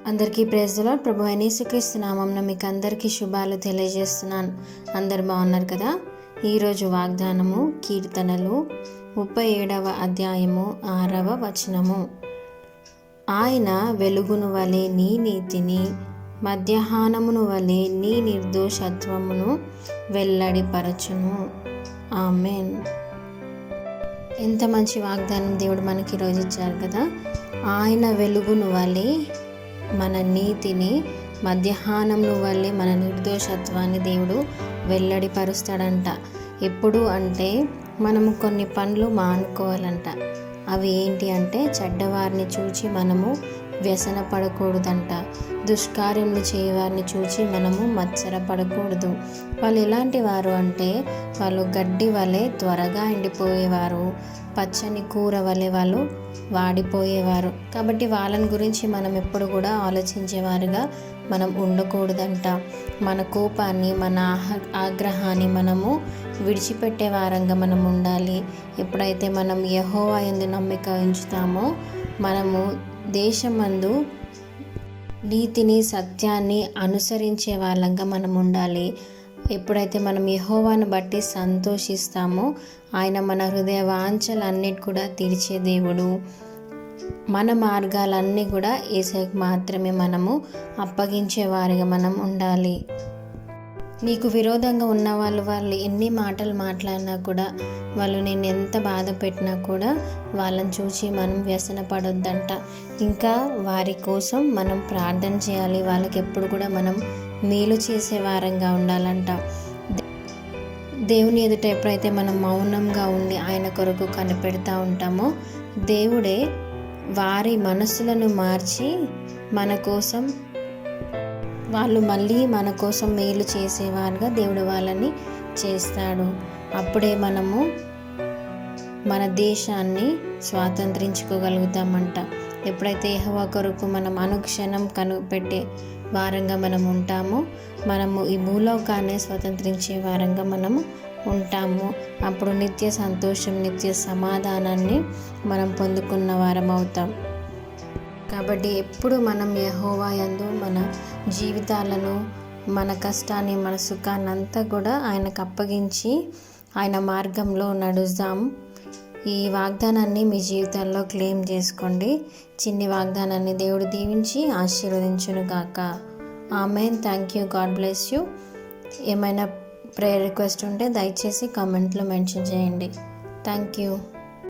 అందరికీ praise the lord. ప్రభు అయిన యేసుక్రీస్తు నామమున మీకు అందరికీ శుభాలు తెలియజేస్తున్నాను. అందరు బాగున్నారు కదా? ఈరోజు వాగ్దానము కీర్తనలు 37వ అధ్యాయము 6వ వచనము. ఆయన వెలుగును వలె నీ నీతిని, మధ్యాహ్నమును వలె నీ నిర్దోషత్వమును వెల్లడిపరచును. ఆమేన్. ఎంత మంచి వాగ్దానం దేవుడు మనకి ఈరోజు ఇచ్చారు కదా. ఆయన వెలుగును వలె మన నీతిని, మధ్యాహ్నమును వల్లే మన నిర్దోషత్వాన్ని దేవుడు వెల్లడిపరుస్తాడంట. ఎప్పుడు అంటే మనము కొన్ని పనులు మానుకోవాలంట. అవి ఏంటి అంటే చెడ్డవారిని చూచి మనము వ్యసన పడకూడదంట. దుష్కార్యములు చేయవారిని చూచి మనము మత్సరపడకూడదు. వాళ్ళు ఎలాంటి వారు అంటే వాళ్ళు గడ్డి వలె త్వరగా ఎండిపోయేవారు, పచ్చని కూర వలె వాళ్ళు వాడిపోయేవారు. కాబట్టి వాళ్ళని గురించి మనం ఎప్పుడు కూడా ఆలోచించేవారుగా మనం ఉండకూడదంట. మన కోపాన్ని, మన ఆగ్రహాన్ని మనము విడిచిపెట్టే వారంగా మనం ఉండాలి. ఎప్పుడైతే మనం యెహోవా యందు నమ్మిక ఉంచుతామో మనము దేశమందు నీతిని, సత్యాన్ని అనుసరించే వాళ్ళంగా మనం ఉండాలి. ఎప్పుడైతే మనం యెహోవాను బట్టి సంతోషిస్తామో ఆయన మన హృదయ వాంఛలన్నిటి కూడా తీర్చే దేవుడు. మన మార్గాలన్నీ కూడా యేసుకి మాత్రమే మనము అప్పగించే వారిగా మనం ఉండాలి. నీకు విరోధంగా ఉన్న వాళ్ళు ఎన్ని మాటలు మాట్లాడినా కూడా, వాళ్ళు నేను ఎంత బాధ పెట్టినా కూడా వాళ్ళని చూసి మనం వ్యసన పడొద్దంట. ఇంకా వారి కోసం మనం ప్రార్థన చేయాలి. వాళ్ళకి ఎప్పుడు కూడా మనం మేలు చేసే వారంగా ఉండాలంట. దేవుని ఎదుట ఎప్పుడైతే మనం మౌనంగా ఉండి ఆయన కొరకు కనిపెడతా ఉంటామో దేవుడే వారి మనస్సులను మార్చి మన కోసం, వాళ్ళు మళ్ళీ మన కోసం మేలు చేసేవారుగా దేవుడు వాళ్ళని చేస్తాడు. అప్పుడే మనము మన దేశాన్ని స్వాతంత్రించుకోగలుగుతామంట. ఎప్పుడైతే యెహోవా కొరకు మనం అనుక్షణం కనిపెట్టే వారంగా మనం ఉంటామో మనము ఈ భూలోకాన్ని స్వతంత్రించే వారంగా మనము ఉంటాము. అప్పుడు నిత్య సంతోషం, నిత్య సమాధానాన్ని మనం పొందుకున్న వారం అవుతాం. కాబట్టి ఎప్పుడు మనం యెహోవా యందు మన జీవితాలను, మన కష్టాన్ని, మన సుఖాన్ని అంతా కూడా ఆయనకు అప్పగించి ఆయన మార్గంలో నడుద్దాం. ఈ వాగ్దానాన్ని మీ జీవితాల్లో క్లెయిమ్ చేసుకోండి. చిన్ని వాగ్దానాన్ని దేవుడు దీవించి ఆశీర్వదించును గాక. Amen. Thank you. God bless you. ఏమైనా ప్రేయర్ రిక్వెస్ట్ ఉంటే దయచేసి కామెంట్లో మెన్షన్ చేయండి. Thank you.